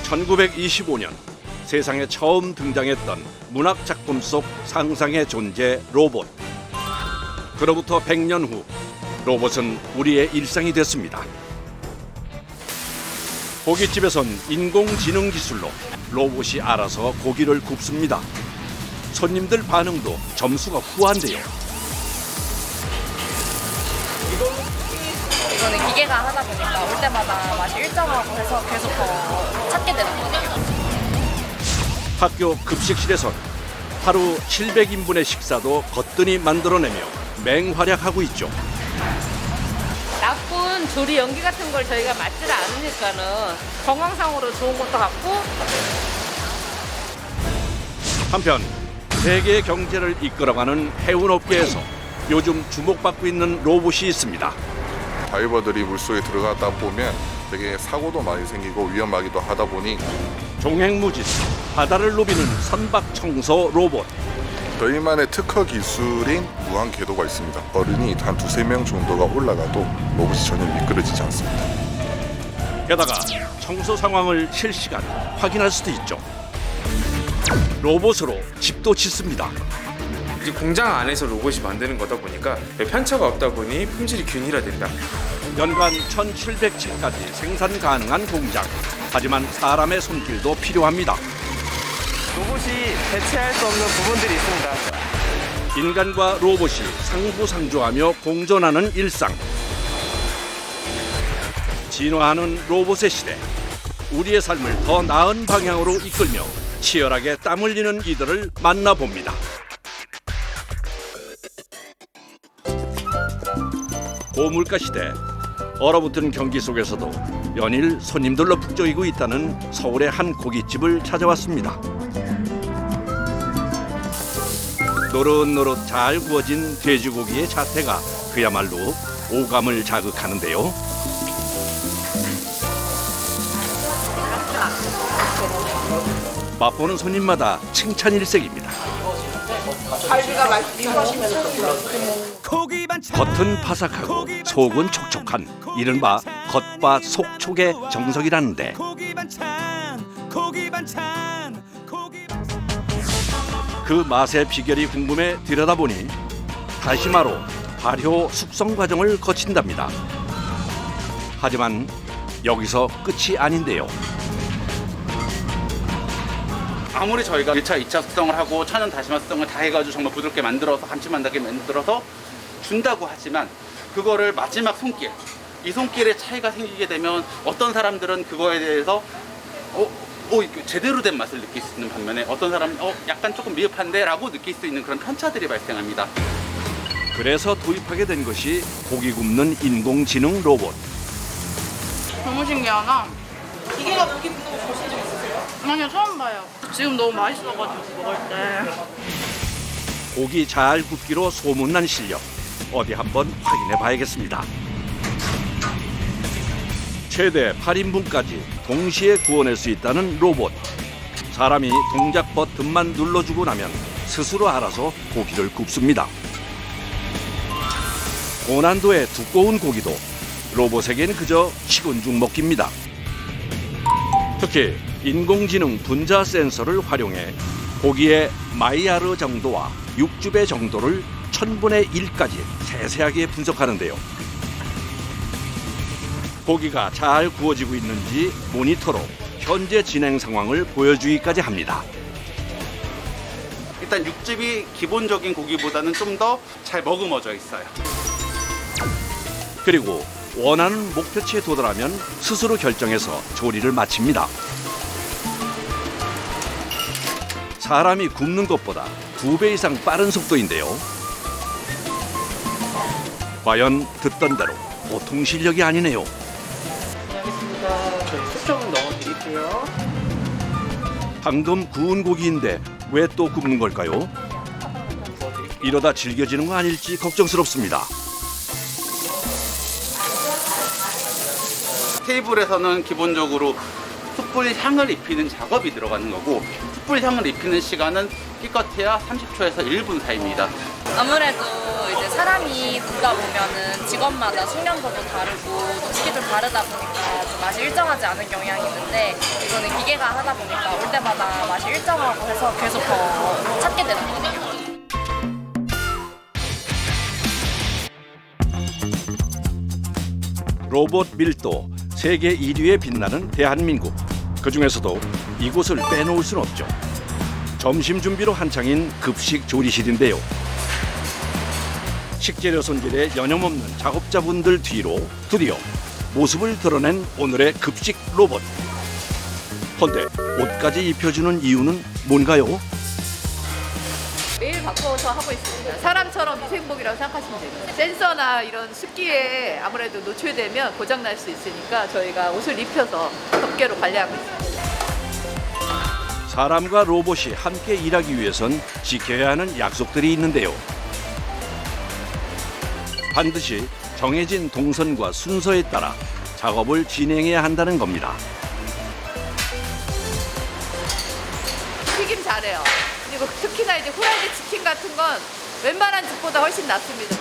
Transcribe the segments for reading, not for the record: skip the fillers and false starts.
1925년 세상에 처음 등장했던 문학작품 속 상상의 존재 로봇. 그로부터 100년 후 로봇은 우리의 일상이 됐습니다. 고깃집에선 인공지능 기술로 로봇이 알아서 고기를 굽습니다. 손님들 반응도 점수가 후한데요. 이거는 기계가 하다 보니까 올 때마다 맛이 일정하고 해서 계속 더 찾게 되는 것 같아요. 학교 급식실에선 하루 700인분의 식사도 거뜬히 만들어내며 맹활약하고 있죠. 나쁜 조리 연기 같은 걸 저희가 맡지를 않으니까는 건강상으로 좋은 것도 같고. 한편 세계 경제를 이끌어가는 해운업계에서 요즘 주목받고 있는 로봇이 있습니다. 다이버들이 물속에 들어가다 보면 되게 사고도 많이 생기고 위험하기도 하다 보니 종횡무진 바다를 누비는 선박 청소 로봇. 저희만의 특허 기술인 무한 궤도가 있습니다. 어른이 한 2~3명 정도가 올라가도 로봇이 전혀 미끄러지지 않습니다. 게다가 청소 상황을 실시간 확인할 수도 있죠. 로봇으로 집도 짓습니다. 이 공장 안에서 로봇이 만드는 거다 보니까 편차가 없다 보니 품질이 균일화된다. 연간 1,700채까지 생산 가능한 공장. 하지만 사람의 손길도 필요합니다. 로봇이 대체할 수 없는 부분들이 있습니다. 인간과 로봇이 상부상조하며 공존하는 일상. 진화하는 로봇의 시대. 우리의 삶을 더 나은 방향으로 이끌며 치열하게 땀 흘리는 이들을 만나봅니다. 고물가 시대, 얼어붙은 경기 속에서도 연일 손님들로 북적이고 있다는 서울의 한 고깃집을 찾아왔습니다. 노릇노릇 잘 구워진 돼지고기의 자태가 그야말로 오감을 자극하는데요. 맛보는 손님마다 칭찬 일색입니다. 겉은 바삭하고 속은 촉촉한 이른바 겉바 속촉의 정석이라는데, 그 맛의 비결이 궁금해 들여다보니 다시마로 발효 숙성 과정을 거친답니다. 하지만 여기서 끝이 아닌데요. 아무리 저희가 1차, 2차 숙성을 하고 천연 다시마 숙성을 다 해가지고 정말 부드럽게 만들어서 감칠맛나게 만들어서 준다고 하지만 그거를 마지막 손길, 이 손길에 차이가 생기게 되면 어떤 사람들은 그거에 대해서 제대로 된 맛을 느낄 수 있는 반면에 어떤 사람은 약간 조금 미흡한데 라고 느낄 수 있는 그런 편차들이 발생합니다. 그래서 도입하게 된 것이 고기 굽는 인공지능 로봇. 너무 신기하다. 기계가 고기 굽는 거 보신 적 있으세요? 아니요, 처음 봐요. 지금 너무 맛있어가지고 먹을 때. 고기 잘 굽기로 소문난 실력. 어디 한번 확인해 봐야겠습니다. 최대 8인분까지 동시에 구워낼 수 있다는 로봇. 사람이 동작 버튼만 눌러주고 나면 스스로 알아서 고기를 굽습니다. 고난도의 두꺼운 고기도 로봇에겐 그저 식은죽 먹기입니다. 특히 인공지능 분자 센서를 활용해 고기의 마이야르 정도와 육즙의 정도를 1000분의 1까지 세세하게 분석하는데요. 고기가 잘 구워지고 있는지 모니터로 현재 진행 상황을 보여주기까지 합니다. 일단 육즙이 기본적인 고기보다는 좀 더 잘 머금어져 있어요. 그리고 원하는 목표치에 도달하면 스스로 결정해서 조리를 마칩니다. 사람이 굽는 것보다 2배 이상 빠른 속도인데요. 과연 듣던 대로 보통 실력이 아니네요. 알겠습니다. 저희 숙점 넣어드릴게요. 방금 구운 고기인데 왜 또 굽는 걸까요? 이러다 질겨지는 거 아닐지 걱정스럽습니다. 테이블에서는 기본적으로 숯불 향을 입히는 작업이 들어가는 거고 숯불 향을 입히는 시간은 기껏해야 30초에서 1분 사이입니다. 아무래도 이제 사람이 굽다 보면은 직원마다 숙련도도 다르고 노치기도 다르다 보니까 좀 맛이 일정하지 않은 경향이 있는데 이거는 기계가 하다 보니까 올 때마다 맛이 일정하고 해서 계속 더 찾게 되는 것 같아요. 로봇 밀도 세계 1위에 빛나는 대한민국. 그중에서도 이곳을 빼놓을 순 없죠. 점심 준비로 한창인 급식 조리실인데요. 식재료 손질에 여념없는 작업자분들 뒤로 드디어 모습을 드러낸 오늘의 급식 로봇. 헌데 옷까지 입혀주는 이유는 뭔가요? 매일 바꿔서 하고 있습니다. 사람처럼 위생복이라고 생각하시면 됩니다. 센서나 이런 습기에 아무래도 노출되면 고장날 수 있으니까 저희가 옷을 입혀서 덮개로 관리하고 있습니다. 사람과 로봇이 함께 일하기 위해선 지켜야 하는 약속들이 있는데요. 반드시 정해진 동선과 순서에 따라 작업을 진행해야 한다는 겁니다. 튀김 잘해요. 그리고 특히나 이제 후라이드 치킨 같은 건 웬만한 집보다 훨씬 낫습니다.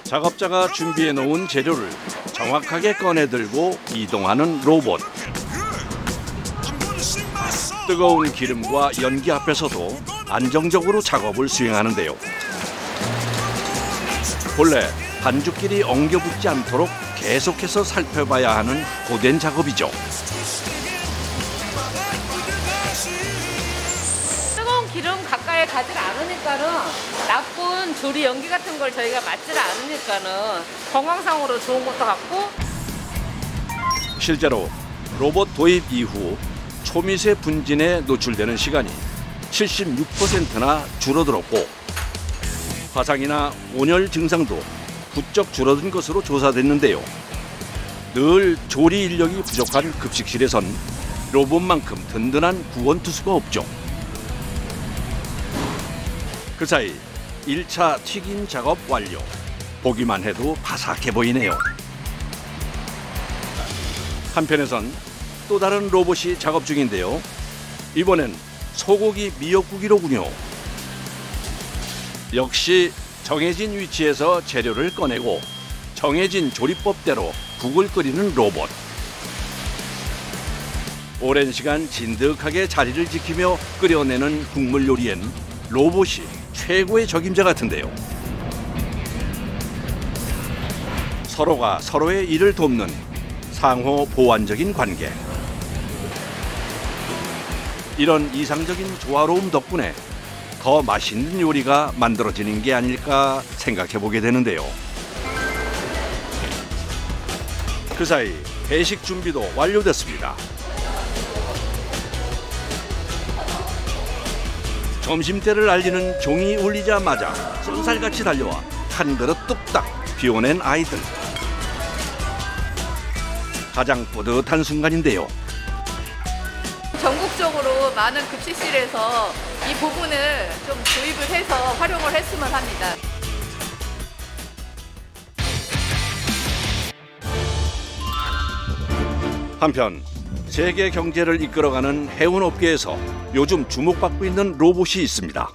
작업자가 준비해 놓은 재료를 정확하게 꺼내들고 이동하는 로봇. 뜨거운 기름과 연기 앞에서도 안정적으로 작업을 수행하는데요. 본래 반죽끼리 엉겨붙지 않도록 계속해서 살펴봐야 하는 고된 작업이죠. 뜨거운 기름 가까이 가지 않으니까는 나쁜 조리 연기 같은 걸 저희가 맡지 않으니까는 건강상으로 좋은 것도 같고 실제로 로봇 도입 이후 초미세 분진에 노출되는 시간이 76%나 줄어들었고 화상이나 온열 증상도 부쩍 줄어든 것으로 조사됐는데요. 늘 조리 인력이 부족한 급식실에선 로봇만큼 든든한 구원투수가 없죠. 그 사이 1차 튀김 작업 완료. 보기만 해도 바삭해 보이네요. 한편에선 또 다른 로봇이 작업 중인데요. 이번엔 소고기 미역국이로군요. 역시 정해진 위치에서 재료를 꺼내고 정해진 조리법대로 국을 끓이는 로봇. 오랜 시간 진득하게 자리를 지키며 끓여내는 국물 요리엔 로봇이 최고의 적임자 같은데요. 서로가 서로의 일을 돕는 상호 보완적인 관계. 이런 이상적인 조화로움 덕분에 더 맛있는 요리가 만들어지는 게 아닐까 생각해 보게 되는데요. 그 사이 배식 준비도 완료됐습니다. 점심때를 알리는 종이 울리자마자 쏜살같이 달려와 한 그릇 뚝딱 비워낸 아이들. 가장 뿌듯한 순간인데요. 전국적으로 많은 급식실에서 이 부분을 좀 도입을 해서 활용을 했으면 합니다. 한편 세계 경제를 이끌어가는 해운 업계에서 요즘 주목받고 있는 로봇이 있습니다.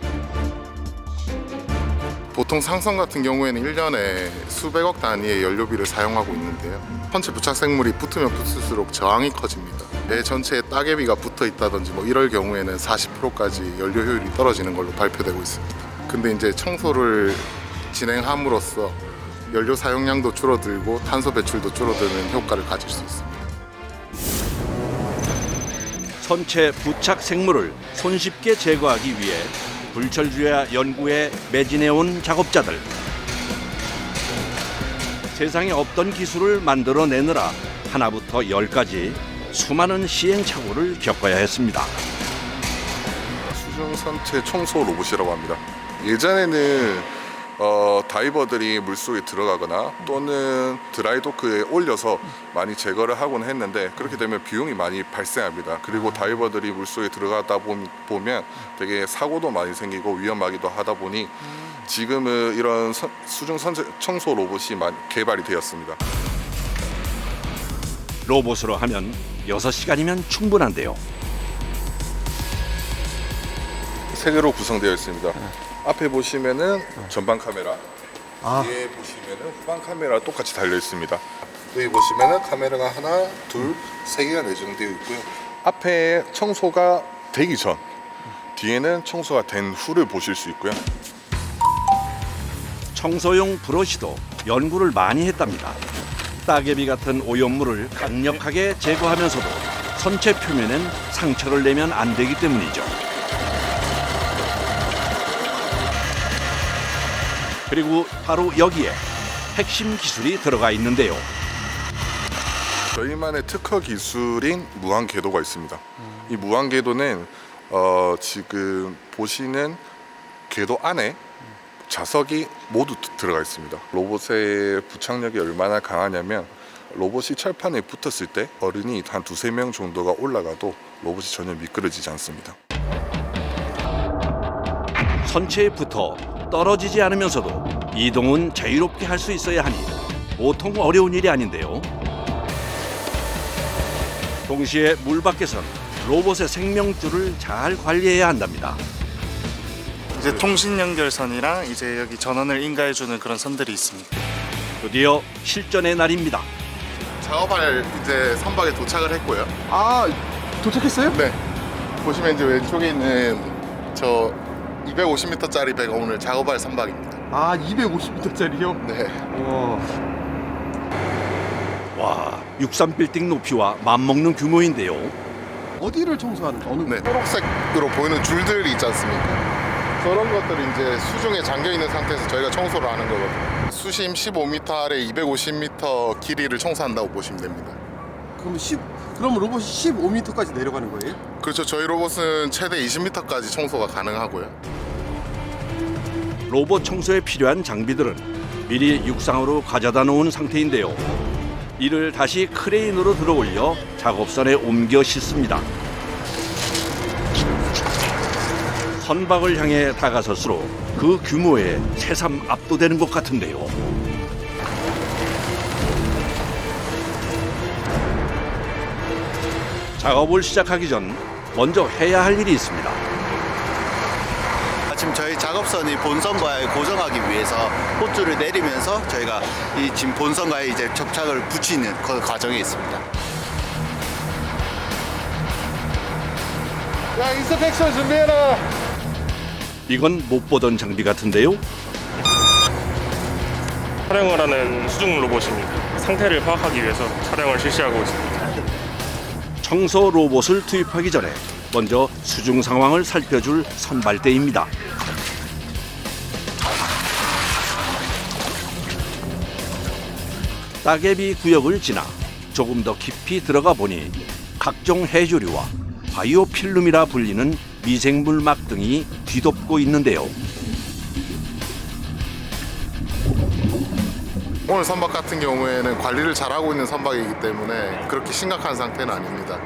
보통 상선 같은 경우에는 1년에 수백억 단위의 연료비를 사용하고 있는데요. 선체 부착 생물이 붙으면 붙을수록 저항이 커집니다. 배 전체에 따개비가 붙어 있다든지 이럴 경우에는 40%까지 연료 효율이 떨어지는 걸로 발표되고 있습니다. 근데 이제 청소를 진행함으로써 연료 사용량도 줄어들고 탄소 배출도 줄어드는 효과를 가질 수 있습니다. 선체 부착 생물을 손쉽게 제거하기 위해 불철주야 연구에 매진해온 작업자들. 세상에 없던 기술을 만들어내느라 하나부터 열까지 수많은 시행착오를 겪어야 했습니다. 수중 선체 청소 로봇이라고 합니다. 예전에는 다이버들이 물속에 들어가거나 또는 드라이도크에 올려서 많이 제거를 하곤 했는데 그렇게 되면 비용이 많이 발생합니다. 그리고 다이버들이 물속에 들어가다 보면 되게 사고도 많이 생기고 위험하기도 하다 보니 지금은 이런 수중 선체 청소 로봇이 많이 개발이 되었습니다. 로봇으로 하면 6시간이면 충분한데요. 세 개로 구성되어 있습니다. 앞에 보시면은 전방 카메라, 뒤에 보시면은 후방 카메라 똑같이 달려 있습니다. 여기 보시면은 카메라가 하나, 둘, 세 개가 내장되어 있고요. 앞에 청소가 되기 전, 뒤에는 청소가 된 후를 보실 수 있고요. 청소용 브러쉬도 연구를 많이 했답니다. 따개비 같은 오염물을 강력하게 제거하면서도 선체 표면엔 상처를 내면 안 되기 때문이죠. 그리고 바로 여기에 핵심 기술이 들어가 있는데요. 저희만의 특허 기술인 무한 궤도가 있습니다. 이 무한 궤도는 지금 보시는 궤도 안에 자석이 모두 들어가 있습니다. 로봇의 부착력이 얼마나 강하냐면 로봇이 철판에 붙었을 때 어른이 한 2~3명 정도가 올라가도 로봇이 전혀 미끄러지지 않습니다. 선체에 붙어 떨어지지 않으면서도 이동은 자유롭게 할 수 있어야 하니 보통 어려운 일이 아닌데요. 동시에 물 밖에선 로봇의 생명줄을 잘 관리해야 한답니다. 이제 통신 연결선이랑 이제 여기 전원을 인가해주는 그런 선들이 있습니다. 드디어 실전의 날입니다. 작업할 이제 선박에 도착을 했고요. 아, 도착했어요? 네. 보시면 이제 왼쪽에 있는 저 250m짜리 배가 오늘 작업할 선박입니다. 아, 250m짜리요? 네. 와, 63빌딩 높이와 맞먹는 규모인데요. 어디를 청소하는 거? 어느 네. 초록색으로 보이는 줄들이 있지 않습니까? 그런 것들이 이제 수중에 잠겨 있는 상태에서 저희가 청소를 하는 거거든요. 수심 15m 아래 250m 길이를 청소한다고 보시면 됩니다. 그럼 로봇이 15m까지 내려가는 거예요? 그렇죠. 저희 로봇은 최대 20m까지 청소가 가능하고요. 로봇 청소에 필요한 장비들은 미리 육상으로 가져다 놓은 상태인데요. 이를 다시 크레인으로 들어올려 작업선에 옮겨 싣습니다. 선박을 향해 다가설수록 그 규모에 새삼 압도되는 것 같은데요. 작업을 시작하기 전 먼저 해야 할 일이 있습니다. 지금 저희 작업선이 본선과에 고정하기 위해서 호줄을 내리면서 저희가 이 지금 본선과에 이제 접착을 붙이는 그 과정에 있습니다. 야, 인스펙션 준비해라. 이건 못 보던 장비 같은데요. 촬영을 하는 수중 로봇입니다. 상태를 파악하기 위해서 촬영을 실시하고 있습니다. 청소 로봇을 투입하기 전에 먼저 수중 상황을 살펴줄 선발대입니다. 따개비 구역을 지나 조금 더 깊이 들어가 보니 각종 해조류와 바이오 필름이라 불리는 미생물막 등이 뒤덮고 있는데요. 오늘 선박 같은 경우에는 관리를 잘하고 있는 선박이기 때문에 그렇게 심각한 상태는 아닙니다.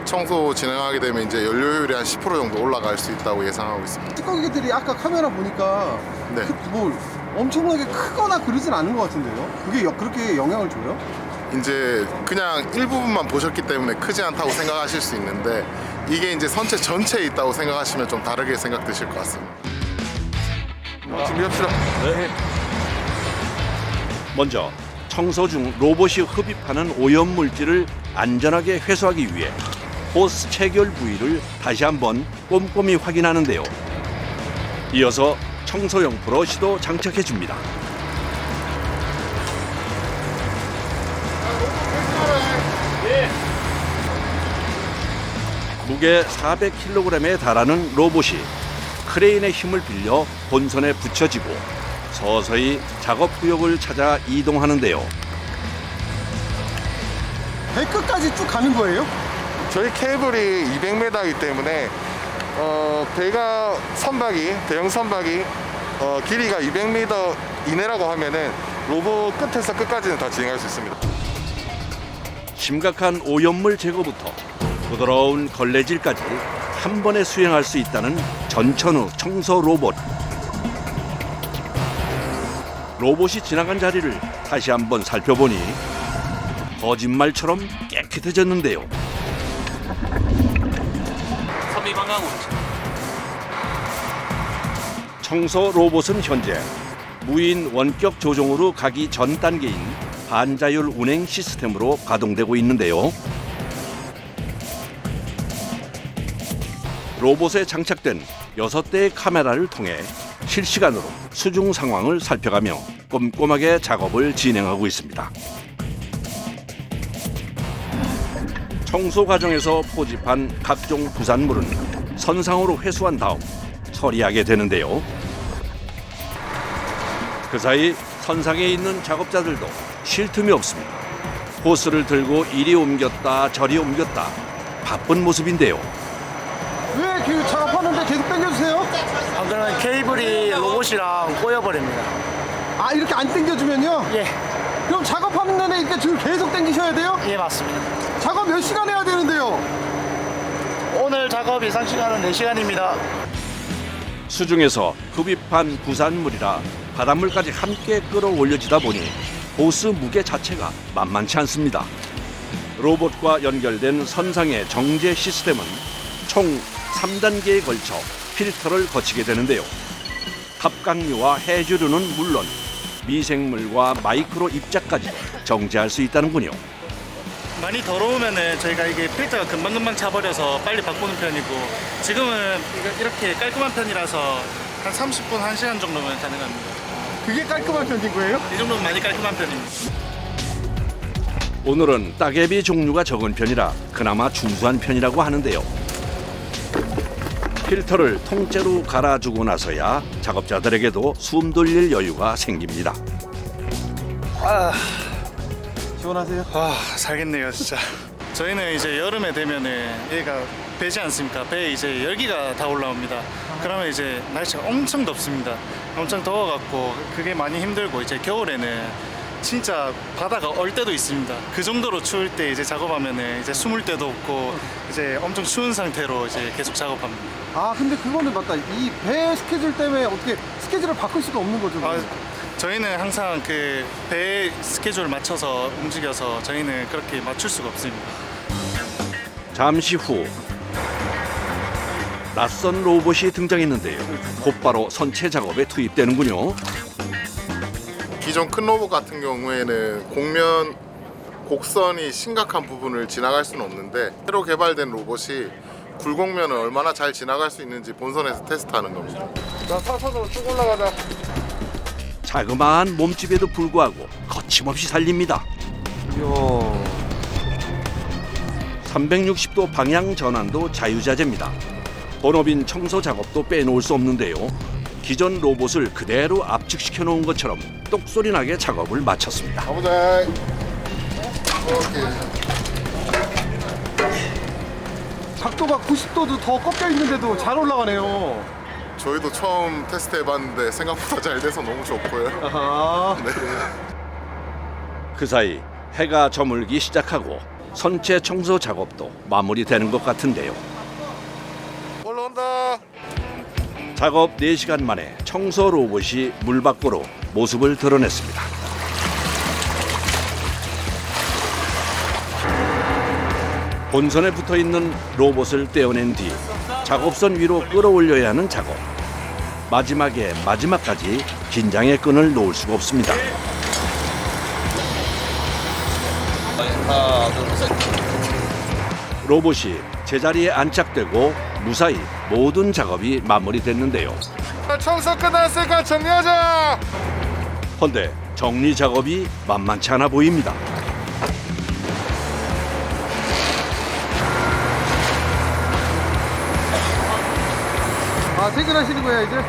청소 진행하게 되면 이제 연료율이 한 10% 정도 올라갈 수 있다고 예상하고 있습니다. 뚜껑이들이 아까 카메라 보니까 네. 엄청나게 크거나 그러진 않은 것 같은데요? 그게 그렇게 영향을 줘요? 이제 그냥 일부분만 보셨기 때문에 크지 않다고 생각하실 수 있는데 이게 이제 선체 전체에 있다고 생각하시면 좀 다르게 생각되실 것 같습니다. 준비합시다. 네. 먼저 청소 중 로봇이 흡입하는 오염 물질을 안전하게 회수하기 위해 호스 체결 부위를 다시 한번 꼼꼼히 확인하는데요. 이어서 청소용 브러쉬도 장착해 줍니다. 무게 400kg에 달하는 로봇이 크레인의 힘을 빌려 본선에 붙여지고 서서히 작업 구역을 찾아 이동하는데요. 배 끝까지 쭉 가는 거예요? 저희 케이블이 200m이기 때문에 배가 대형 선박이 길이가 200m 이내라고 하면은 로봇 끝에서 끝까지는 다 진행할 수 있습니다. 심각한 오염물 제거부터 부드러운 걸레질까지 한 번에 수행할 수 있다는 전천후 청소 로봇. 로봇이 지나간 자리를 다시 한번 살펴보니 거짓말처럼 깨끗해졌는데요. 선비 방향으로 청소 로봇은 현재 무인 원격 조종으로 가기 전 단계인 반자율 운행 시스템으로 가동되고 있는데요. 로봇에 장착된 6대의 카메라를 통해 실시간으로 수중 상황을 살펴가며 꼼꼼하게 작업을 진행하고 있습니다. 청소 과정에서 포집한 각종 부산물은 선상으로 회수한 다음 처리하게 되는데요. 그 사이 선상에 있는 작업자들도 쉴 틈이 없습니다. 호스를 들고 이리 옮겼다 저리 옮겼다 바쁜 모습인데요. 왜 그 작업하는데 계속 당겨주세요? 그러면 케이블이 로봇이랑 꼬여버립니다. 아, 이렇게 안 당겨주면요? 예. 그럼 작업하는 내내 이렇게 줄 계속 당기셔야 돼요? 예, 맞습니다. 작업 몇 시간 해야 되는데요? 오늘 작업 예상 시간은 4시간입니다. 수중에서 흡입한 부산물이라 바닷물까지 함께 끌어올려지다 보니 호스 무게 자체가 만만치 않습니다. 로봇과 연결된 선상의 정제 시스템은 총 3단계에 걸쳐 필터를 거치게 되는데요. 합각류와 해조류는 물론 미생물과 마이크로 입자까지 정제할 수 있다는군요. 많이 더러우면은 저희가 이게 필터가 금방금방 차버려서 빨리 바꾸는 편이고, 지금은 이렇게 깔끔한 편이라서 한 30분, 1시간 정도면 가능합니다. 그게 깔끔한 편인 거예요? 이 정도면 많이 깔끔한 편입니다. 오늘은 따개비 종류가 적은 편이라 그나마 준수한 편이라고 하는데요. 필터를 통째로 갈아주고 나서야 작업자들에게도 숨 돌릴 여유가 생깁니다. 시원하세요? 살겠네요, 진짜. 저희는 이제 여름에 되면은 얘가 배지 않습니까? 배에 이제 열기가 다 올라옵니다. 그러면 이제 날씨가 엄청 덥습니다. 엄청 더워갖고 그게 많이 힘들고, 이제 겨울에는 진짜 바다가 얼 때도 있습니다. 그 정도로 추울 때 이제 작업하면은 이제 숨을 데도 없고 이제 엄청 추운 상태로 이제 계속 작업합니다. 아, 근데 그거는 맞다. 이 배 스케줄 때문에 어떻게 스케줄을 바꿀 수가 없는 거죠? 저희는 항상 그 배 스케줄을 맞춰서 움직여서 저희는 그렇게 맞출 수가 없습니다. 잠시 후 낯선 로봇이 등장했는데요. 곧바로 선체 작업에 투입되는군요. 기존 큰 로봇 같은 경우에는 곡면 곡선이 심각한 부분을 지나갈 수는 없는데, 새로 개발된 로봇이 굴곡면을 얼마나 잘 지나갈 수 있는지 본선에서 테스트하는 겁니다. 자, 사선으로 쭉 올라가자. 자그마한 몸집에도 불구하고 거침없이 살립니다. 360도 방향 전환도 자유자재입니다. 본업인 청소 작업도 빼놓을 수 없는데요. 기존 로봇을 그대로 압축시켜 놓은 것처럼 똑소리 나게 작업을 마쳤습니다. 가보자. 오케이. 각도가 90도도 더 꺾여 있는데도 잘 올라가네요. 저희도 처음 테스트 해봤는데 생각보다 잘 돼서 너무 좋고요. 아하. 네. 그 사이 해가 저물기 시작하고 선체 청소 작업도 마무리되는 것 같은데요. 올라온다. 작업 4시간 만에 청소 로봇이 물 밖으로 모습을 드러냈습니다. 본선에 붙어있는 로봇을 떼어낸 뒤 작업선 위로 끌어올려야 하는 작업. 마지막에 마지막까지 긴장의 끈을 놓을 수가 없습니다. 로봇이 제자리에 안착되고 무사히 모든 작업이 마무리됐는데요. 청소 끝났으니까 정리하자. 헌데 정리 작업이 만만치 않아 보입니다. 아, 퇴근하시는 거예요, 이제?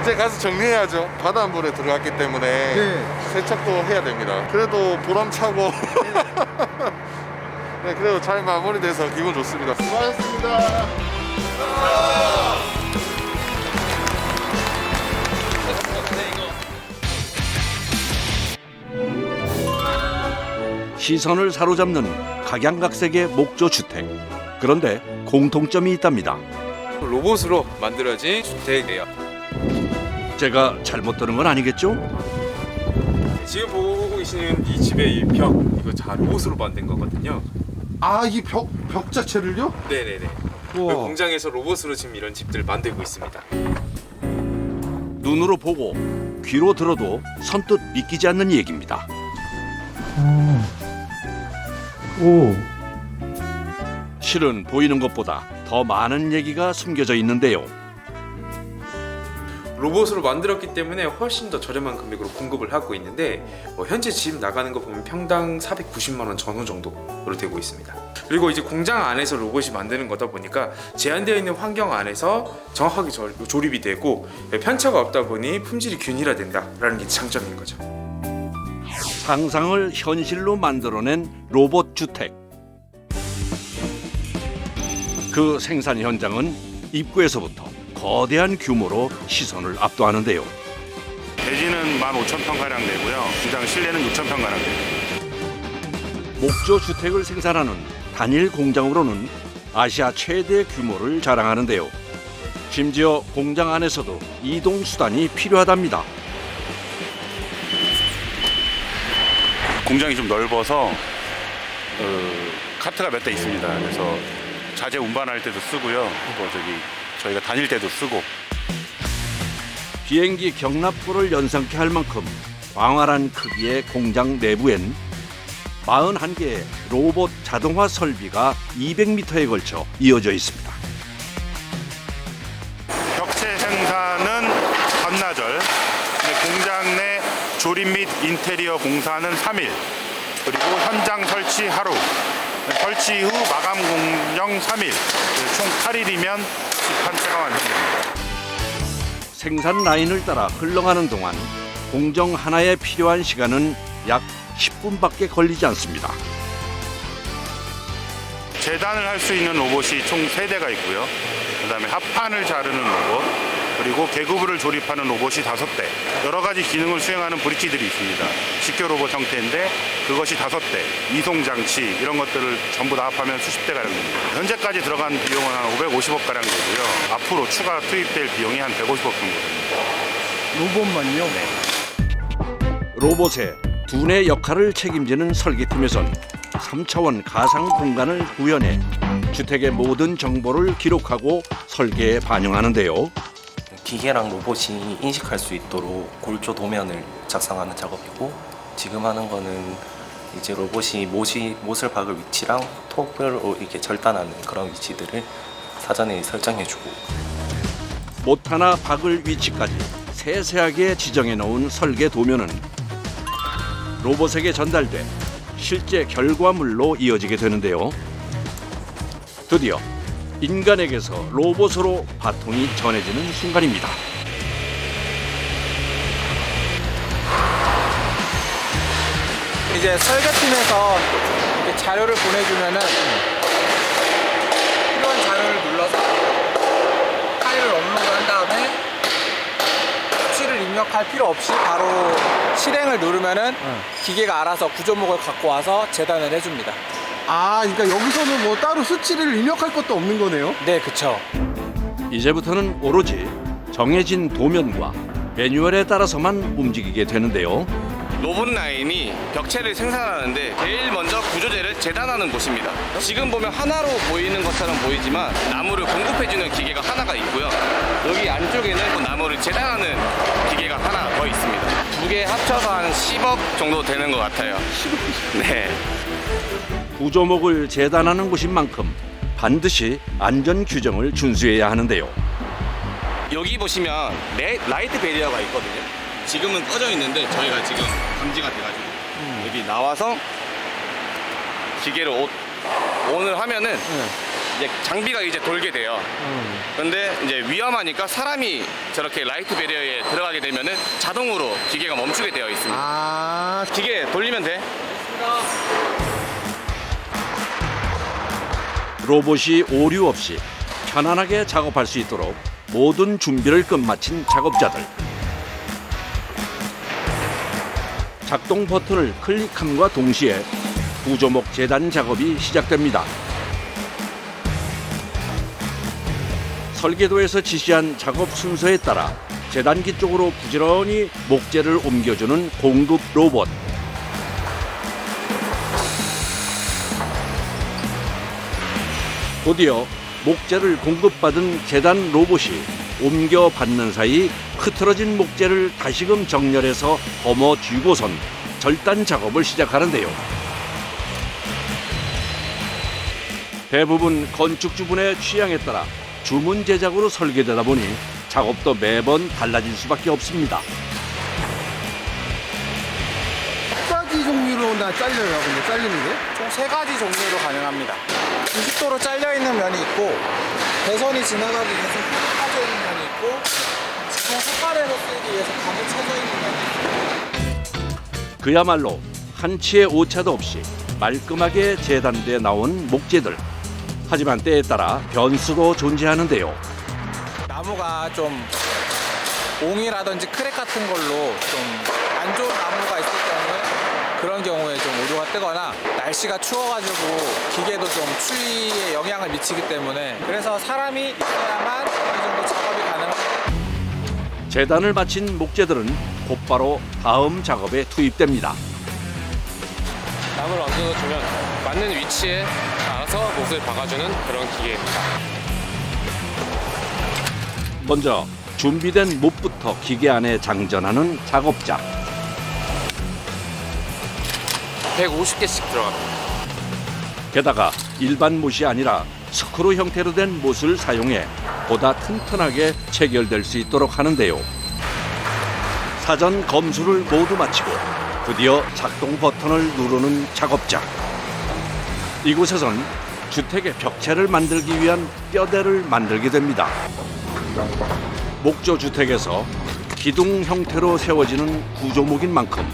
이제 가서 정리해야죠. 바닷물에 들어갔기 때문에 세척도 해야 됩니다. 그래도 보람차고 네, 그래도 잘 마무리돼서 기분 좋습니다. 수고하셨습니다. 시선을 사로잡는 각양각색의 목조 주택. 그런데 공통점이 있답니다. 로봇으로 만들어진 주택이에요. 제가 잘못 들은 건 아니겠죠? 지금 보고 계시는 이 집의 이 벽, 이거 다 로봇으로 만든 거거든요. 아, 이 벽 자체를요? 네네네. 우와. 공장에서 로봇으로 지금 이런 집들 만들고 있습니다. 눈으로 보고 귀로 들어도 선뜻 믿기지 않는 얘기입니다. 오. 실은 보이는 것보다 더 많은 얘기가 숨겨져 있는데요. 로봇으로 만들었기 때문에 훨씬 더 저렴한 금액으로 공급을 하고 있는데 현재 지금 나가는 거 보면 평당 490만 원 전후 정도로 되고 있습니다. 그리고 이제 공장 안에서 로봇이 만드는 거다 보니까 제한되어 있는 환경 안에서 정확하게 조립이 되고 편차가 없다 보니 품질이 균일화된다라는 게 장점인 거죠. 상상을 현실로 만들어낸 로봇 주택. 그 생산 현장은 입구에서부터 거대한 규모로 시선을 압도하는데요. 대지는 15,000평가량 되고요. 공장 실내는 6,000평가량 됩니다. 목조 주택을 생산하는 단일 공장으로는 아시아 최대 규모를 자랑하는데요. 심지어 공장 안에서도 이동 수단이 필요하답니다. 공장이 좀 넓어서 카트가 몇 대 있습니다. 그래서 자재 운반할 때도 쓰고요. 또 저희가 다닐 때도 쓰고. 비행기 경납고를 연상케 할 만큼 광활한 크기의 공장 내부엔 41개의 로봇 자동화 설비가 200m에 걸쳐 이어져 있습니다. 벽체 생산은 반나절, 공장 내 조립 및 인테리어 공사는 3일, 그리고 현장 설치 하루, 설치 후 마감 공정 3일, 총 8일이면 한 채가 완성됩니다. 생산 라인을 따라 흘러가는 동안 공정 하나에 필요한 시간은 약 10분밖에 걸리지 않습니다. 재단을 할 수 있는 로봇이 총 3대가 있고요. 그다음에 합판을 자르는 로봇, 그리고 개구부를 조립하는 로봇이 5대, 여러 가지 기능을 수행하는 브릿지들이 있습니다. 직교 로봇 형태인데 그것이 5대, 이송 장치 이런 것들을 전부 다 합하면 수십 대가량 됩니다. 현재까지 들어간 비용은 한 550억 가량 되고요. 앞으로 추가 투입될 비용이 한 150억 정도 됩니다. 로봇만요? 네. 로봇의 두뇌 역할을 책임지는 설계팀에선 3차원 가상 공간을 구현해 주택의 모든 정보를 기록하고 설계에 반영하는데요. 기계랑 로봇이 인식할 수 있도록 골조 도면을 작성하는 작업이고, 지금 하는 거는 이제 로봇이 못을 박을 위치랑 톱으로 이렇게 절단하는 그런 위치들을 사전에 설정해주고, 못 하나 박을 위치까지 세세하게 지정해 놓은 설계 도면은 로봇에게 전달돼 실제 결과물로 이어지게 되는데요. 드디어 인간에게서 로봇으로 바통이 전해지는 순간입니다. 이제 설계팀에서 이렇게 자료를 보내주면은 필요한 자료를 눌러서 파일을 업로드한 다음에 수치를 입력할 필요 없이 바로 실행을 누르면은 기계가 알아서 구조목을 갖고 와서 재단을 해줍니다. 아, 그러니까 여기서는 뭐 따로 수치를 입력할 것도 없는 거네요? 네, 그쵸. 이제부터는 오로지 정해진 도면과 매뉴얼에 따라서만 움직이게 되는데요. 로봇 라인이 벽체를 생산하는데 제일 먼저 구조재를 재단하는 곳입니다. 지금 보면 하나로 보이는 것처럼 보이지만 나무를 공급해주는 기계가 하나가 있고요. 여기 안쪽에는 나무를 재단하는 기계가 하나 더 있습니다. 두 개 합쳐서 한 10억 정도 되는 것 같아요. 네. 구조목을 재단하는 곳인 만큼 반드시 안전 규정을 준수해야 하는데요. 여기 보시면 라이트 베리어가 있거든요. 지금은 꺼져 있는데 저희가 지금 감지가 돼가지고 여기 나와서 기계를 온을 하면은 이제 장비가 이제 돌게 돼요. 그런데 이제 위험하니까 사람이 저렇게 라이트 베리어에 들어가게 되면은 자동으로 기계가 멈추게 되어 있습니다. 기계 돌리면 돼. 로봇이 오류 없이 편안하게 작업할 수 있도록 모든 준비를 끝마친 작업자들. 작동 버튼을 클릭함과 동시에 구조목 재단 작업이 시작됩니다. 설계도에서 지시한 작업 순서에 따라 재단기 쪽으로 부지런히 목재를 옮겨주는 공급 로봇. 드디어 목재를 공급받은 재단 로봇이 옮겨받는 사이 흐트러진 목재를 다시금 정렬해서 거머쥐고선 절단 작업을 시작하는데요. 대부분 건축주분의 취향에 따라 주문 제작으로 설계되다 보니 작업도 매번 달라질 수밖에 없습니다. 몇 가지 종류로 나 잘려요. 근데 잘리는 게? 총 3가지 종류로 가능합니다. 90도로 잘려 있는 면이 있고 배선이 지나가기 위해서 휘어져 있는 면이 있고 지금 색깔에서 쓰기 위해서 감이 쳐져 있는 면이 있고 그야말로 한치의 오차도 없이 말끔하게 재단돼 나온 목재들. 하지만 때에 따라 변수도 존재하는데요. 나무가 좀 옹이라든지 크랙 같은 걸로 좀 안 좋은 나무가 있을 경우에 그런 경우에 좀 오류가 뜨거나 날씨가 추워가지고 기계도 좀 추위에 영향을 미치기 때문에 그래서 사람이 있어야만 어느 정도 작업이 가능합니다. 재단을 마친 목재들은 곧바로 다음 작업에 투입됩니다. 나무를 얹어주면 맞는 위치에 알아서 못을 박아주는 그런 기계입니다. 먼저 준비된 못부터 기계 안에 장전하는 작업자. 150개씩 들어갑니다. 게다가 일반 못이 아니라 스크루 형태로 된 못을 사용해 보다 튼튼하게 체결될 수 있도록 하는데요. 사전 검수를 모두 마치고 드디어 작동 버튼을 누르는 작업자. 이곳에선 주택의 벽체를 만들기 위한 뼈대를 만들게 됩니다. 목조 주택에서 기둥 형태로 세워지는 구조목인 만큼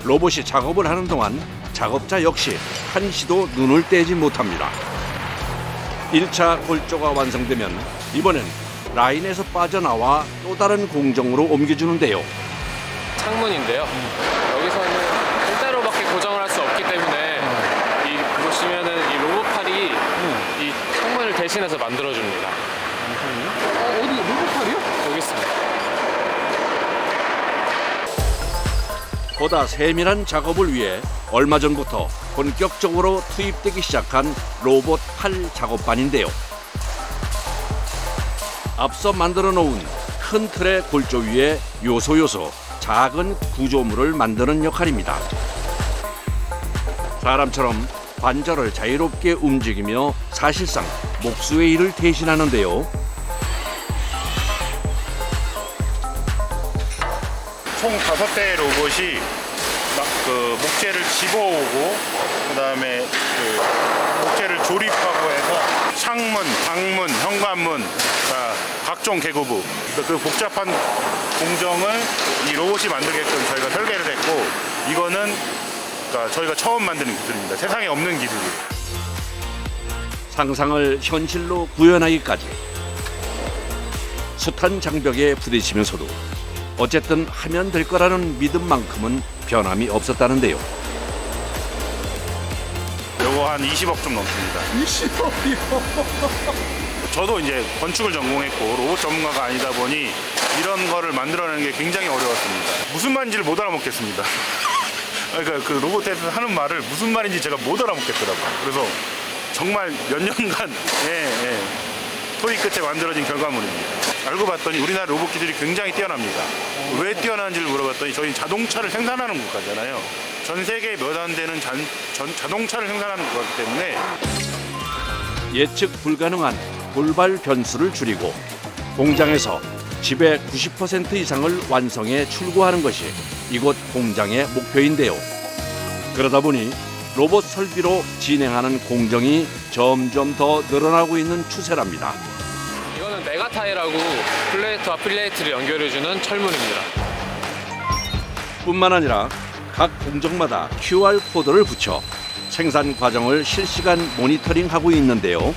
로봇이 작업을 하는 동안 작업자 역시 한시도 눈을 떼지 못합니다. 1차 골조가 완성되면 이번엔 라인에서 빠져나와 또 다른 공정으로 옮겨주는데요. 창문인데요. 여기서는 절대로밖에 고정을 할 수 없기 때문에 보시면은 이 로봇팔이 이 창문을 대신해서 만들어줍니다. 어디 로봇팔이요? 여기 있습니다. 보다 세밀한 작업을 위해 얼마 전부터 본격적으로 투입되기 시작한 로봇 팔 작업반인데요. 앞서 만들어 놓은 큰 틀의 골조 위에 요소 작은 구조물을 만드는 역할입니다. 사람처럼 관절을 자유롭게 움직이며 사실상 목수의 일을 대신하는데요. 총 5대의 로봇이 그 목재를 집어오고 그다음에 그 목재를 조립하고 해서 창문, 방문, 현관문, 각종 개구부 그 복잡한 공정을 이 로봇이 만들게끔 저희가 설계를 했고 이거는 그러니까 저희가 처음 만드는 기술입니다. 세상에 없는 기술이에요. 상상을 현실로 구현하기까지 숱한 장벽에 부딪히면서도 어쨌든 하면 될 거라는 믿음만큼은 변함이 없었다는데요. 요거 한 20억 좀 넘습니다. 20억이요? 저도 이제 건축을 전공했고 로봇 전문가가 아니다 보니 이런 거를 만들어내는 게 굉장히 어려웠습니다. 무슨 말인지를 못 알아먹겠습니다. 그러니까 그 로봇에서 하는 말을 무슨 말인지 제가 못 알아먹겠더라고요. 그래서 정말 몇 년간 토의 끝에 만들어진 결과물입니다. 알고 봤더니 우리나라 로봇 기술이 굉장히 뛰어납니다. 왜 뛰어나는지를 물어봤더니 저희 자동차를 생산하는 국가잖아요. 전 세계에 몇 안 되는 자동차를 생산하는 국가이기 때문에 예측 불가능한 돌발 변수를 줄이고 공장에서 집의 90% 이상을 완성해 출고하는 것이 이곳 공장의 목표인데요. 그러다 보니 로봇 설비로 진행하는 공정이 점점 더 늘어나고 있는 추세랍니다. 이거는 메가타이라고 플레이트와 플레이트를 연결해주는 철문입니다. 뿐만 아니라 각 공정마다 QR코드를 붙여 생산 과정을 실시간 모니터링하고 있는데요.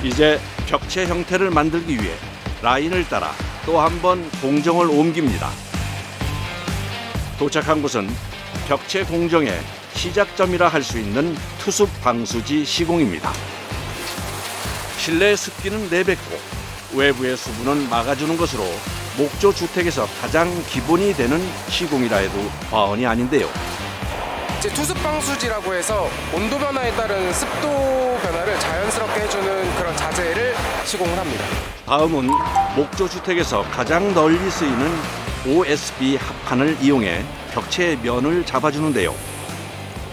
이제 벽체 형태를 만들기 위해 라인을 따라 또 한 번 공정을 옮깁니다. 도착한 곳은 벽체 공정의 시작점이라 할 수 있는 투습 방수지 시공입니다. 실내 습기는 내뱉고 외부의 수분은 막아주는 것으로 목조 주택에서 가장 기본이 되는 시공이라 해도 과언이 아닌데요. 이제 투습방수지라고 해서 온도 변화에 따른 습도 변화를 자연스럽게 해주는 그런 자재를 시공을 합니다. 다음은 목조주택에서 가장 널리 쓰이는 OSB 합판을 이용해 벽체의 면을 잡아주는데요.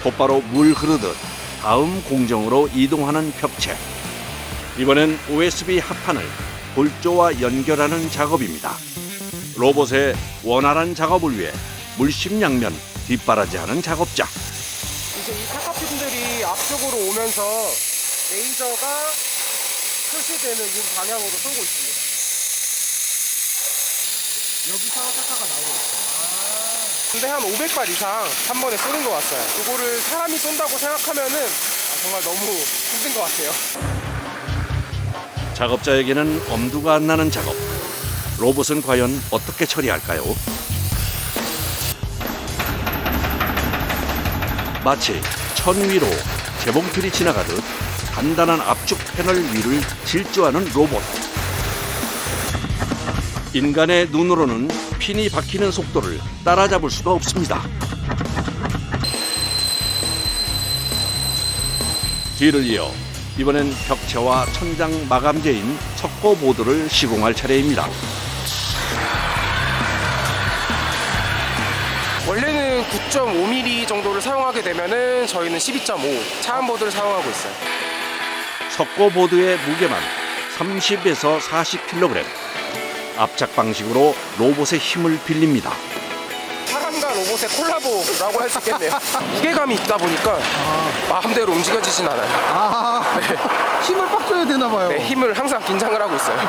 곧바로 물 흐르듯 다음 공정으로 이동하는 벽체. 이번엔 OSB 합판을 골조와 연결하는 작업입니다. 로봇의 원활한 작업을 위해 물심양면 뒷바라지하는 작업자. 이제 이 타카핀들이 앞쪽으로 오면서 레이저가 표시되는 이 방향으로 쏘고 있습니다. 여기서 타카가 나오고 있어요. 근데 한 500발 이상 한 번에 쏘는 것 같아요. 그거를 사람이 쏜다고 생각하면은 정말 너무 힘든 것 같아요. 작업자에게는 엄두가 안 나는 작업. 로봇은 과연 어떻게 처리할까요? 마치 천 위로 재봉틀이 지나가듯 단단한 압축 패널 위를 질주하는 로봇. 인간의 눈으로는 핀이 박히는 속도를 따라잡을 수가 없습니다. 뒤를 이어 이번엔 벽체와 천장 마감재인 석고보드를 시공할 차례입니다. 원래는 9.5mm 정도를 사용하게 되면은 저희는 12.5 차음보드를 사용하고 있어요. 석고보드의 무게만 30에서 40kg. 압착 방식으로 로봇의 힘을 빌립니다. 사람과 로봇의 콜라보라고 할 수 있겠네요. 무게감이 있다 보니까 마음대로 움직여지진 않아요. 네. 힘을 빡 줘야 되나 봐요. 네, 힘을 항상 긴장을 하고 있어요.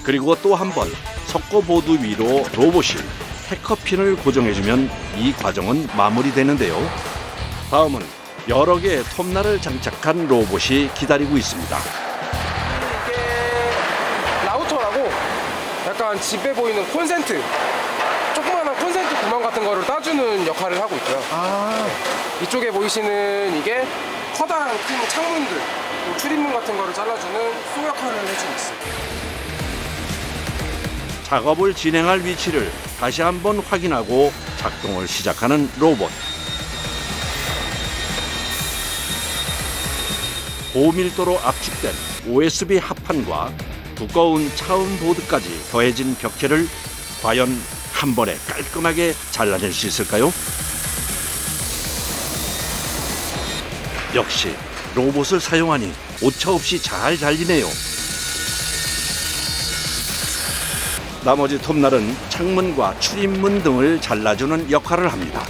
그리고 또 한 번 석고보드 위로 로봇이 태커핀을 고정해주면 이 과정은 마무리되는데요. 다음은 여러 개의 톱날을 장착한 로봇이 기다리고 있습니다. 이게 라우터라고 약간 집에 보이는 콘센트, 조그마한 콘센트 구멍 같은 거를 따주는 역할을 하고 있고요. 이쪽에 보이시는 이게 커다란 큰 창문들, 출입문 같은 거를 잘라주는 소 역할을 해주고 있어요. 작업을 진행할 위치를 다시 한번 확인하고 작동을 시작하는 로봇. 고밀도로 압축된 OSB 합판과 두꺼운 차음보드까지 더해진 벽체를 과연 한 번에 깔끔하게 잘라낼 수 있을까요? 역시 로봇을 사용하니 오차없이 잘 잘리네요. 나머지 톱날은 창문과 출입문 등을 잘라주는 역할을 합니다.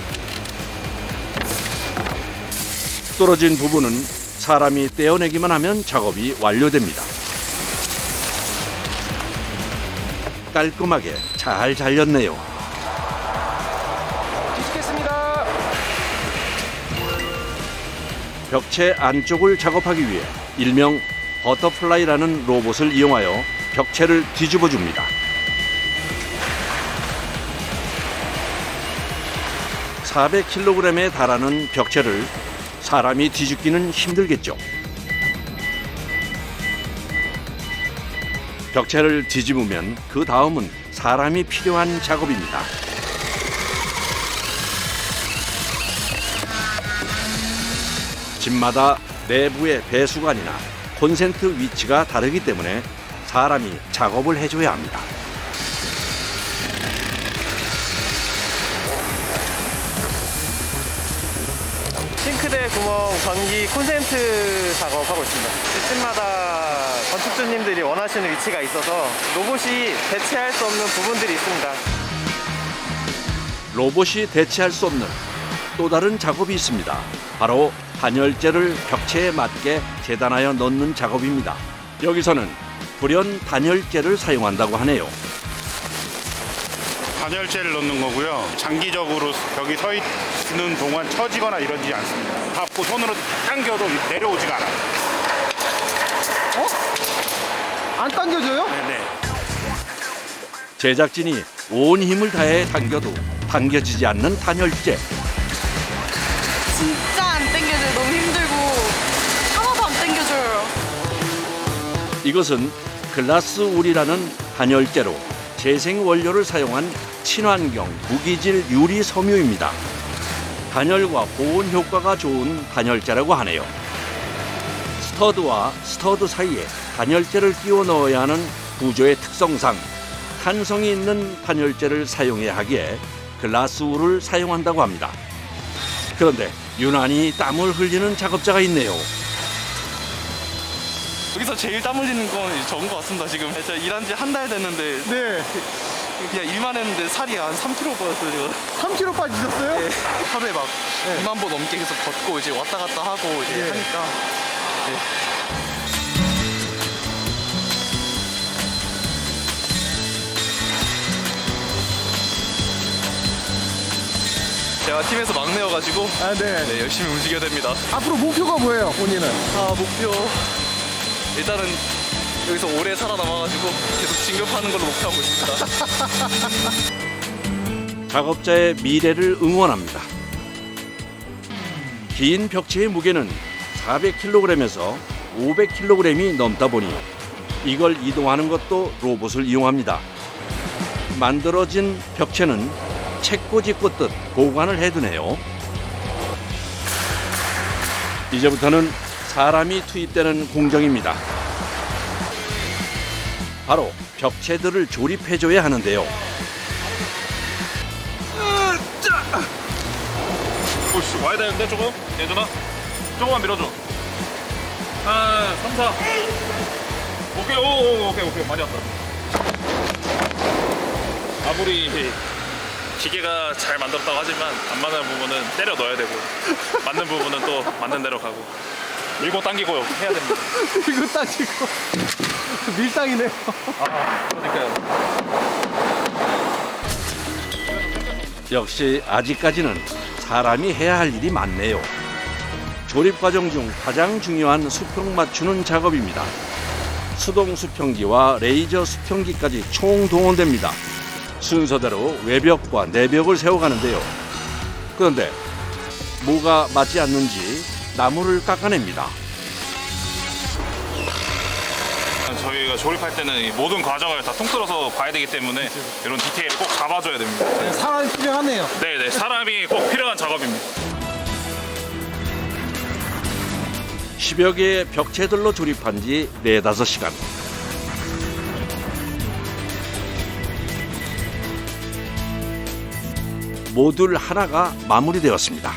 떨어진 부분은 사람이 떼어내기만 하면 작업이 완료됩니다. 깔끔하게 잘 잘렸네요. 뒤집겠습니다. 벽체 안쪽을 작업하기 위해 일명 버터플라이라는 로봇을 이용하여 벽체를 뒤집어 줍니다. 400kg에 달하는 벽체를 사람이 뒤집기는 힘들겠죠. 벽체를 뒤집으면 그 다음은 사람이 필요한 작업입니다. 집마다 내부의 배수관이나 콘센트 위치가 다르기 때문에 사람이 작업을 해줘야 합니다. 싱크대 구멍 전기 콘센트 작업하고 있습니다. 집마다 건축주님들이 원하시는 위치가 있어서 로봇이 대체할 수 없는 부분들이 있습니다. 로봇이 대체할 수 없는 또 다른 작업이 있습니다. 바로 단열재를 벽체에 맞게 재단하여 넣는 작업입니다. 여기서는 불연 단열재를 사용한다고 하네요. 단열재를 넣는 거고요. 장기적으로 벽이 서 있는 동안 처지거나 이러지 않습니다. 닿고 손으로 당겨도 내려오지가 않아요. 안 당겨져요? 네네. 제작진이 온 힘을 다해 당겨도 당겨지지 않는 단열재. 진짜 안 당겨져요. 너무 힘들고 하나도 안 당겨져요. 이것은 글라스 울이라는 단열재로 재생 원료를 사용한 친환경 무기질 유리 섬유입니다. 단열과 보온 효과가 좋은 단열재라고 하네요. 스터드와 스터드 사이에 단열재를 끼워 넣어야 하는 구조의 특성상 탄성이 있는 단열재를 사용해야 하기에 글라스울을 사용한다고 합니다. 그런데 유난히 땀을 흘리는 작업자가 있네요. 여기서 제일 땀 흘리는 건 저인 것 같습니다. 지금 제가 일한 지 한 달 됐는데 그냥 일만 했는데 살이 한 3kg 빠졌어요. 제가. 3kg 빠지셨어요? 네. 하루에 막 2만 보 넘게 계속 걷고 이제 왔다 갔다 하고 이제 하니까 제가 팀에서 막내여가지고 네, 열심히 움직여야 됩니다. 앞으로 목표가 뭐예요, 본인은? 목표 일단은 여기서 오래 살아남아가지고 계속 진급하는 걸로 목표하고 있습니다. 작업자의 미래를 응원합니다. 긴 벽체의 무게는 400kg에서 500kg이 넘다 보니 이걸 이동하는 것도 로봇을 이용합니다. 만들어진 벽체는 책꽂이 꽂듯 보관을 해두네요. 이제부터는 사람이 투입되는 공정입니다. 바로 벽체들을 조립해줘야 하는데요. 오씨, 와야 되는데 조금? 예준아? 조금만 밀어줘. 하나, 3, 4. 오케이. 많이 왔다. 아무리 기계가 잘 만들었다고 하지만 안 맞는 부분은 때려 넣어야 되고 맞는 부분은 또 맞는 대로 가고 밀고 당기고 해야 됩니다. 이거 따지고 밀당이네요. 그러니까요. 역시 아직까지는 사람이 해야 할 일이 많네요. 조립 과정 중 가장 중요한 수평 맞추는 작업입니다. 수동 수평기와 레이저 수평기까지 총동원됩니다. 순서대로 외벽과 내벽을 세워가는데요. 그런데 뭐가 맞지 않는지 나무를 깎아냅니다. 저희가 조립할 때는 이 모든 과정을 다 통틀어서 봐야 되기 때문에 이런 디테일을 꼭 잡아줘야 됩니다. 사람이 필요하네요. 네네, 사람이 꼭 필요한 작업입니다. 10여 개의 벽체들로 조립한 지 4-5시간. 모듈 하나가 마무리되었습니다.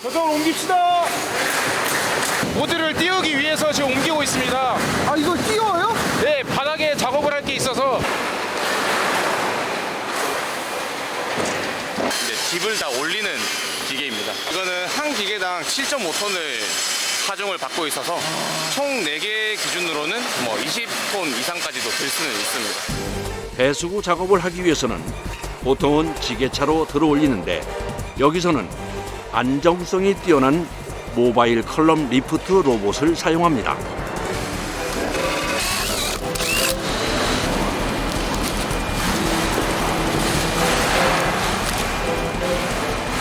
저쪽으로 옮깁시다. 모듈을 띄우기 위해서 지금 옮기고 있습니다. 아, 이걸 띄워요? 네, 바닥에 작업을 할 게 있어서. 이제 집을 다 올리는 기계입니다. 이거는 한 기계당 7.5톤을 하중을 받고 있어서 총 4개 기준으로는 뭐 20톤 이상까지도 될 수는 있습니다. 배수구 작업을 하기 위해서는 보통은 지게차로 들어 올리는데 여기서는 안정성이 뛰어난 모바일 컬럼 리프트 로봇을 사용합니다.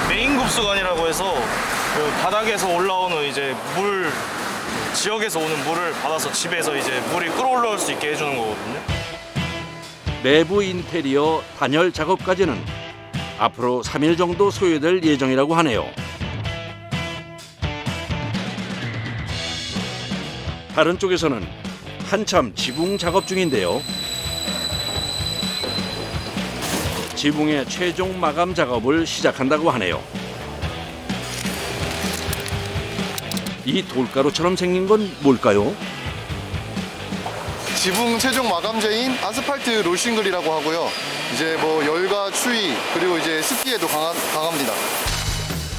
메인 급수관이라고 해서 그 바닥에서 올라오는 이제 물 지역에서 오는 물을 받아서 집에서 이제 물이 끌어올라올 수 있게 해주는 거거든요. 내부 인테리어 단열 작업까지는 앞으로 3일 정도 소요될 예정이라고 하네요. 다른 쪽에서는 한참 지붕 작업 중인데요. 지붕의 최종 마감 작업을 시작한다고 하네요. 이 돌가루처럼 생긴 건 뭘까요? 지붕 최종 마감재인 아스팔트 롤싱글이라고 하고요. 이제 뭐 열과 추위 그리고 이제 습기에도 강합니다.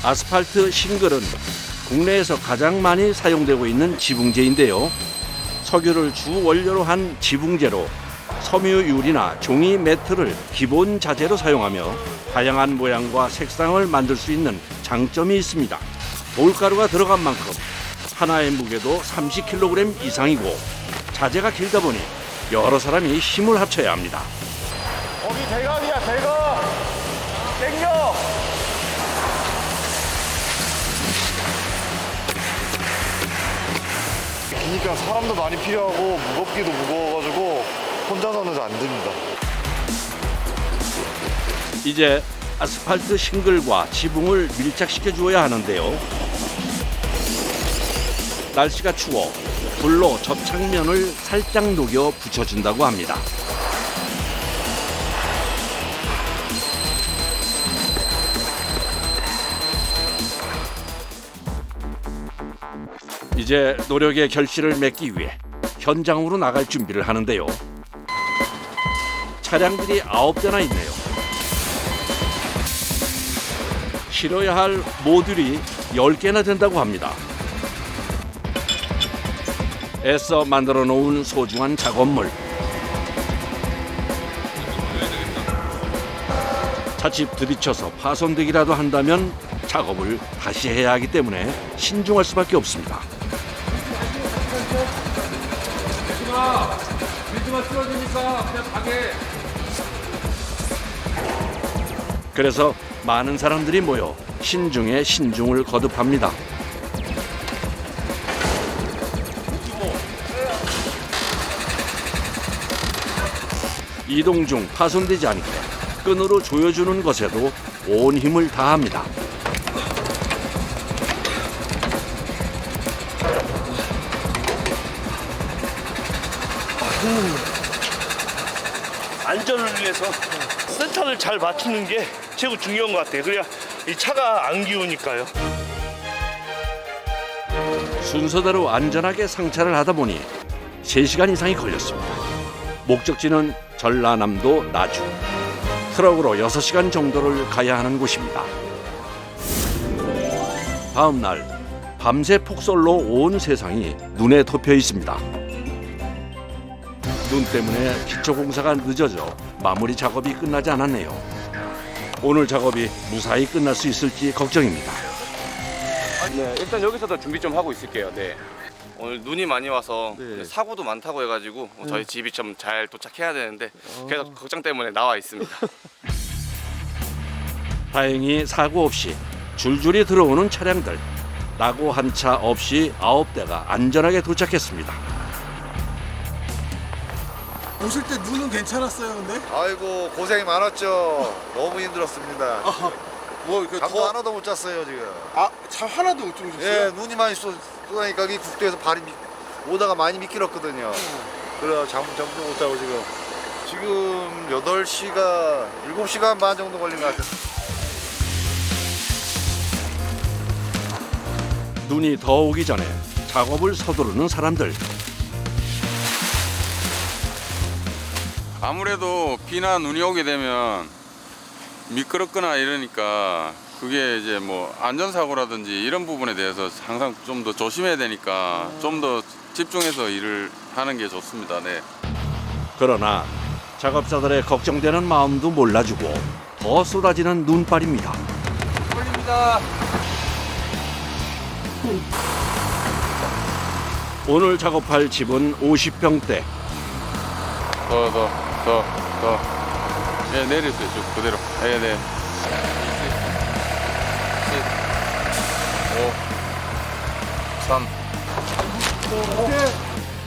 아스팔트 싱글은 국내에서 가장 많이 사용되고 있는 지붕재인데요. 석유를 주 원료로 한 지붕재로 섬유유리나 종이 매트를 기본 자재로 사용하며 다양한 모양과 색상을 만들 수 있는 장점이 있습니다. 돌가루가 들어간 만큼 하나의 무게도 30kg 이상이고 자재가 길다 보니 여러 사람이 힘을 합쳐야 합니다. 거기 대각이야, 대각. 땡겨. 기니까 일단 사람도 많이 필요하고 무겁기도 무거워가지고 혼자서는 안 됩니다. 이제 아스팔트 싱글과 지붕을 밀착시켜 주어야 하는데요. 날씨가 추워 불로 접착면을 살짝 녹여 붙여준다고 합니다. 이제 노력의 결실을 맺기 위해 현장으로 나갈 준비를 하는데요. 차량들이 9대나 있네요. 실어야 할 모듈이 10개나 된다고 합니다. 애써 만들어 놓은 소중한 작업물. 자칫 부딪혀서 파손되기라도 한다면 작업을 다시 해야 하기 때문에 신중할 수밖에 없습니다. 빌드만 쓰러지니까 그냥 가게. 그래서 많은 사람들이 모여 신중에 신중을 거듭합니다. 이동 중 파손되지 않게 끈으로 조여주는 것에도 온 힘을 다합니다. 안전을 위해서 센터를 잘 맞추는 게 최고 중요한 것 같아요. 그래야 이 차가 안 기우니까요. 순서대로 안전하게 상차를 하다 보니 3시간 이상이 걸렸습니다. 목적지는 전라남도 나주. 트럭으로 6시간 정도를 가야 하는 곳입니다. 다음 날 밤새 폭설로 온 세상이 눈에 덮여 있습니다. 눈 때문에 기초 공사가 늦어져 마무리 작업이 끝나지 않았네요. 오늘 작업이 무사히 끝날 수 있을지 걱정입니다. 네, 일단 여기서도 준비 좀 하고 있을게요. 네. 오늘 눈이 많이 와서 사고도 많다고 해가지고 저희 집이 좀 잘 도착해야 되는데 계속 걱정 때문에 나와 있습니다. 다행히 사고 없이 줄줄이 들어오는 차량들. 나고 한 차 없이 9대가 안전하게 도착했습니다. 오실 때 눈은 괜찮았어요, 근데? 아이고 고생이 많았죠. 너무 힘들었습니다. 잠도 하나도 못 잤어요 지금. 잠 하나도 못 주무셨어요? 예, 눈이 많이 쏟아니까 이 국도에서 발이 오다가 많이 미끄럽거든요. 그래 잠도 못 자고 지금 8시간, 7시간 반 정도 걸린 것 같아요. 눈이 더 오기 전에 작업을 서두르는 사람들. 아무래도 비나 눈이 오게 되면 미끄럽거나 이러니까 그게 이제 뭐 안전사고라든지 이런 부분에 대해서 항상 좀 더 조심해야 되니까 좀 더 집중해서 일을 하는 게 좋습니다. 네. 그러나 작업자들의 걱정되는 마음도 몰라주고 더 쏟아지는 눈발입니다. 올립니다. 오늘 작업할 집은 50평대. 더. 예, 내리세요. 쭉 그대로. 예, 네. 5, 3.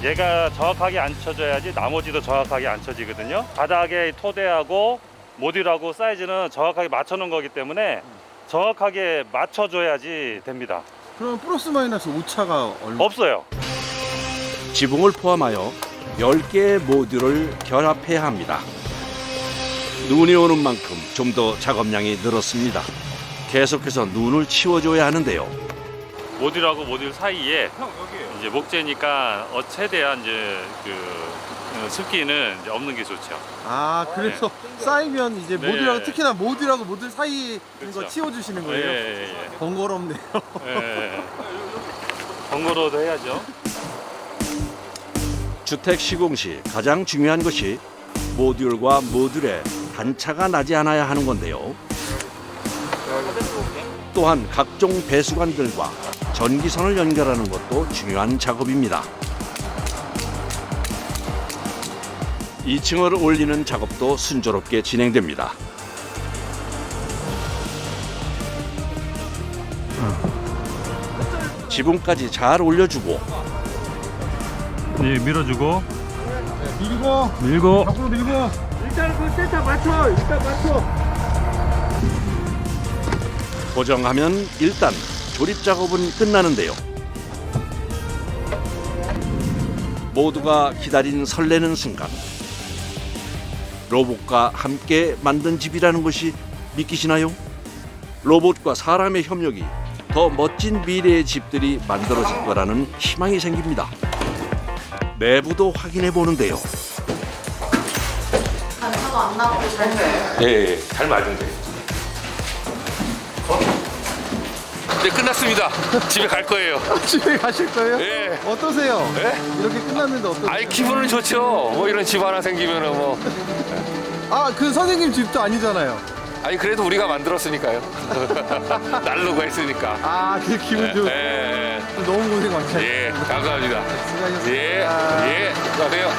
얘가 정확하게 안 쳐져야지 나머지도 정확하게 안 쳐지거든요. 바닥에 토대하고 모듈하고 사이즈는 정확하게 맞춰놓은 거기 때문에 정확하게 맞춰줘야지 됩니다. 그럼 플러스 마이너스 오차가 얼마? 없어요. 지붕을 포함하여 10개의 모듈을 결합해야 합니다. 눈이 오는 만큼 좀 더 작업량이 늘었습니다. 계속해서 눈을 치워줘야 하는데요. 모듈하고 모듈 사이에 이제 목재니까 최대한 이제 그 습기는 이제 없는 게 좋죠. 그래서 쌓이면 이제 네. 모듈하고 특히나 모듈하고 모듈 사이에 있는 거 그렇죠. 치워주시는 거예요? 예. 번거롭네요. 예. 번거로워도 해야죠. 주택 시공 시 가장 중요한 것이 모듈과 모듈의 단차가 나지 않아야 하는 건데요. 또한 각종 배수관들과 전기선을 연결하는 것도 중요한 작업입니다. 2층을 올리는 작업도 순조롭게 진행됩니다. 지붕까지 잘 올려주고 네, 밀어주고 밀고 밀고 앞으로 밀고. 일단 그 센터 맞춰. 일단 맞춰. 고정하면 일단 조립 작업은 끝나는데요. 모두가 기다린 설레는 순간. 로봇과 함께 만든 집이라는 것이 믿기시나요? 로봇과 사람의 협력이 더 멋진 미래의 집들이 만들어질 거라는 희망이 생깁니다. 내부도 확인해 보는데요. 단차도 안 나고 잘 돼요. 네, 잘 맞은데. 네, 끝났습니다. 집에 갈 거예요. 집에 가실 거예요? 네. 어떠세요? 네? 이렇게 끝났는데 어떠세요? 아이, 기분은 좋죠. 뭐 이런 집 하나 생기면은 뭐. 아, 그 선생님 집도 아니잖아요. 아니, 그래도 우리가 만들었으니까요. 날로가 했으니까. 아, 그 기분 좋. 예. 너무 고생 많으셨어요. 예, 감사합니다. 수고하셨습니다. 예, 수고하세요.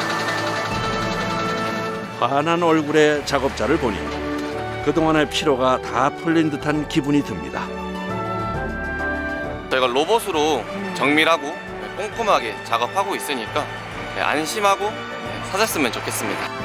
환한 얼굴의 작업자를 보니 그동안의 피로가 다 풀린 듯한 기분이 듭니다. 저희가 로봇으로 정밀하고 꼼꼼하게 작업하고 있으니까 안심하고 사셨으면 좋겠습니다.